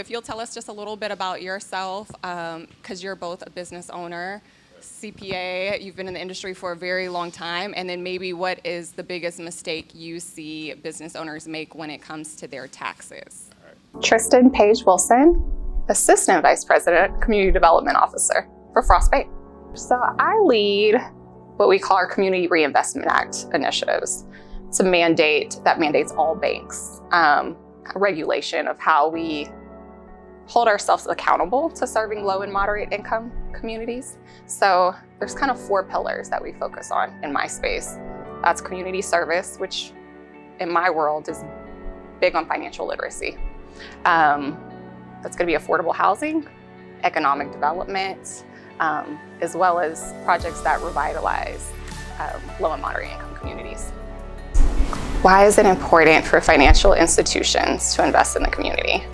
If you'll tell us just a little bit about yourself, because you're both a business owner, CPA, you've been in the industry for a very long time, and then maybe what is the biggest mistake you see business owners make when it comes to their taxes? Tristen Paige Wilson, Assistant Vice President, Community Development Officer for Frost Bank. So I lead what we call our Community Reinvestment Act initiatives. It's a mandate that mandates all banks, a regulation of how we hold ourselves accountable to serving low and moderate income communities. So there's kind of 4 pillars that we focus on in my space. That's community service, which in my world is big on financial literacy. That's gonna be affordable housing, economic development, as well as projects that revitalize low and moderate income communities. Why is it important for financial institutions to invest in the community?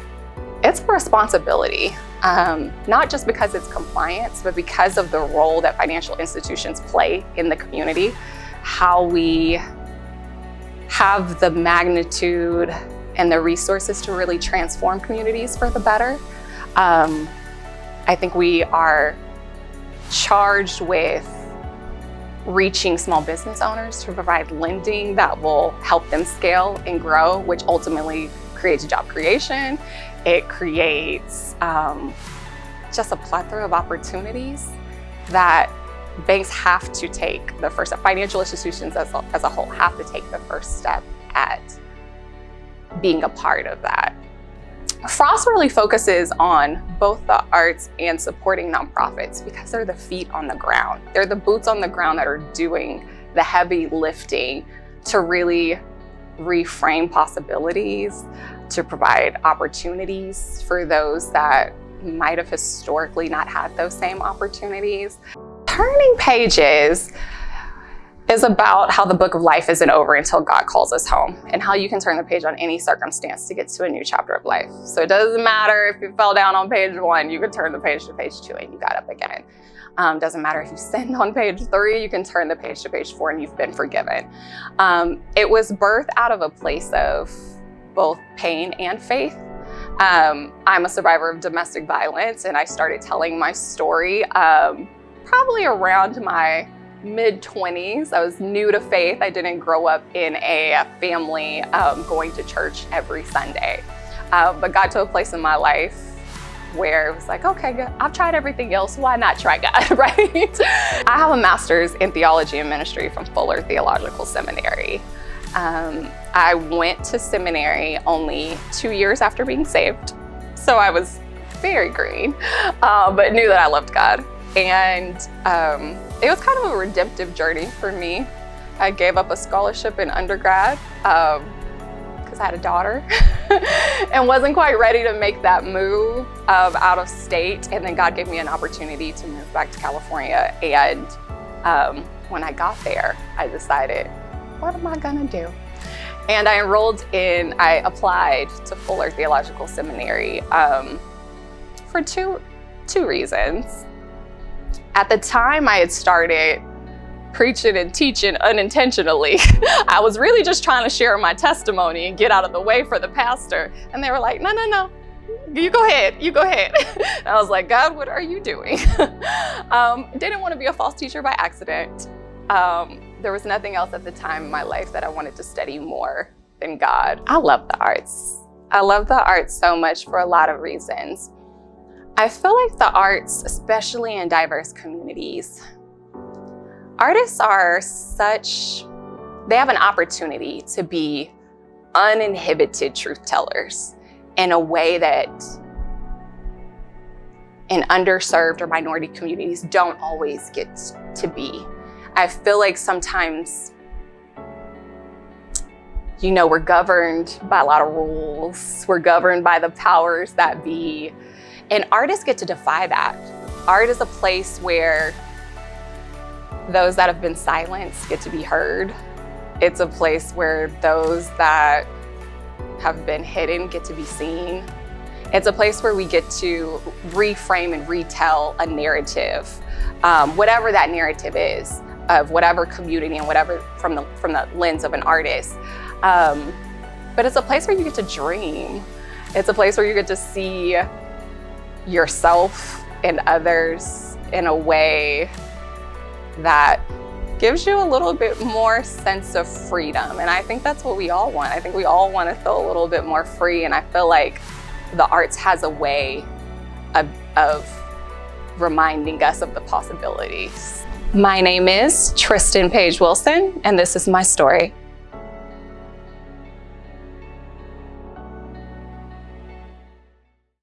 It's a responsibility, not just because it's compliance, but because of the role that financial institutions play in the community, how we have the magnitude and the resources to really transform communities for the better. I think we are charged with reaching small business owners to provide lending that will help them scale and grow, which ultimately creates job creation. It creates just a plethora of opportunities that banks have to take the first step. Financial institutions as a whole have to take the first step at being a part of that. Frost really focuses on both the arts and supporting nonprofits because they're the feet on the ground. They're the boots on the ground that are doing the heavy lifting to really reframe possibilities, to provide opportunities for those that might have historically not had those same opportunities. Turning Paiges is about how the book of life isn't over until God calls us home, and how you can turn the page on any circumstance to get to a new chapter of life. So it doesn't matter if you fell down on page 1, you can turn the page to page 2 and you got up again. Doesn't matter if you sinned on page 3, you can turn the page to page 4 and you've been forgiven. It was birthed out of a place of both pain and faith. I'm a survivor of domestic violence, and I started telling my story probably around my mid-20s. I was new to faith. I didn't grow up in a family going to church every Sunday, but got to a place in my life where it was like, okay, good. I've tried everything else, why not try God, right? I have a master's in theology and ministry from Fuller Theological Seminary. I went to seminary only 2 years after being saved, so I was very green, but knew that I loved God. And it was kind of a redemptive journey for me. I gave up a scholarship in undergrad because I had a daughter and wasn't quite ready to make that move out of state. And then God gave me an opportunity to move back to California. And when I got there, I decided, what am I gonna do? And I applied to Fuller Theological Seminary for two reasons. At the time I had started preaching and teaching unintentionally. I was really just trying to share my testimony and get out of the way for the pastor. And they were like, no, you go ahead. And I was like, God, what are you doing? Didn't want to be a false teacher by accident. There was nothing else at the time in my life that I wanted to study more than God. I love the arts. I love the arts so much for a lot of reasons. I feel like the arts, especially in diverse communities, artists they have an opportunity to be uninhibited truth tellers in a way that in underserved or minority communities don't always get to be. I feel like sometimes, we're governed by a lot of rules. We're governed by the powers that be. And artists get to defy that. Art is a place where those that have been silenced get to be heard. It's a place where those that have been hidden get to be seen. It's a place where we get to reframe and retell a narrative, whatever that narrative is, of whatever community and whatever from the lens of an artist. But it's a place where you get to dream It's a place where you get to see yourself and others in a way that gives you a little bit more sense of freedom. And I think that's what we all want. I think we all want to feel a little bit more free. And I feel like the arts has a way of reminding us of the possibilities. My name is Tristen Paige Wilson, and this is my story.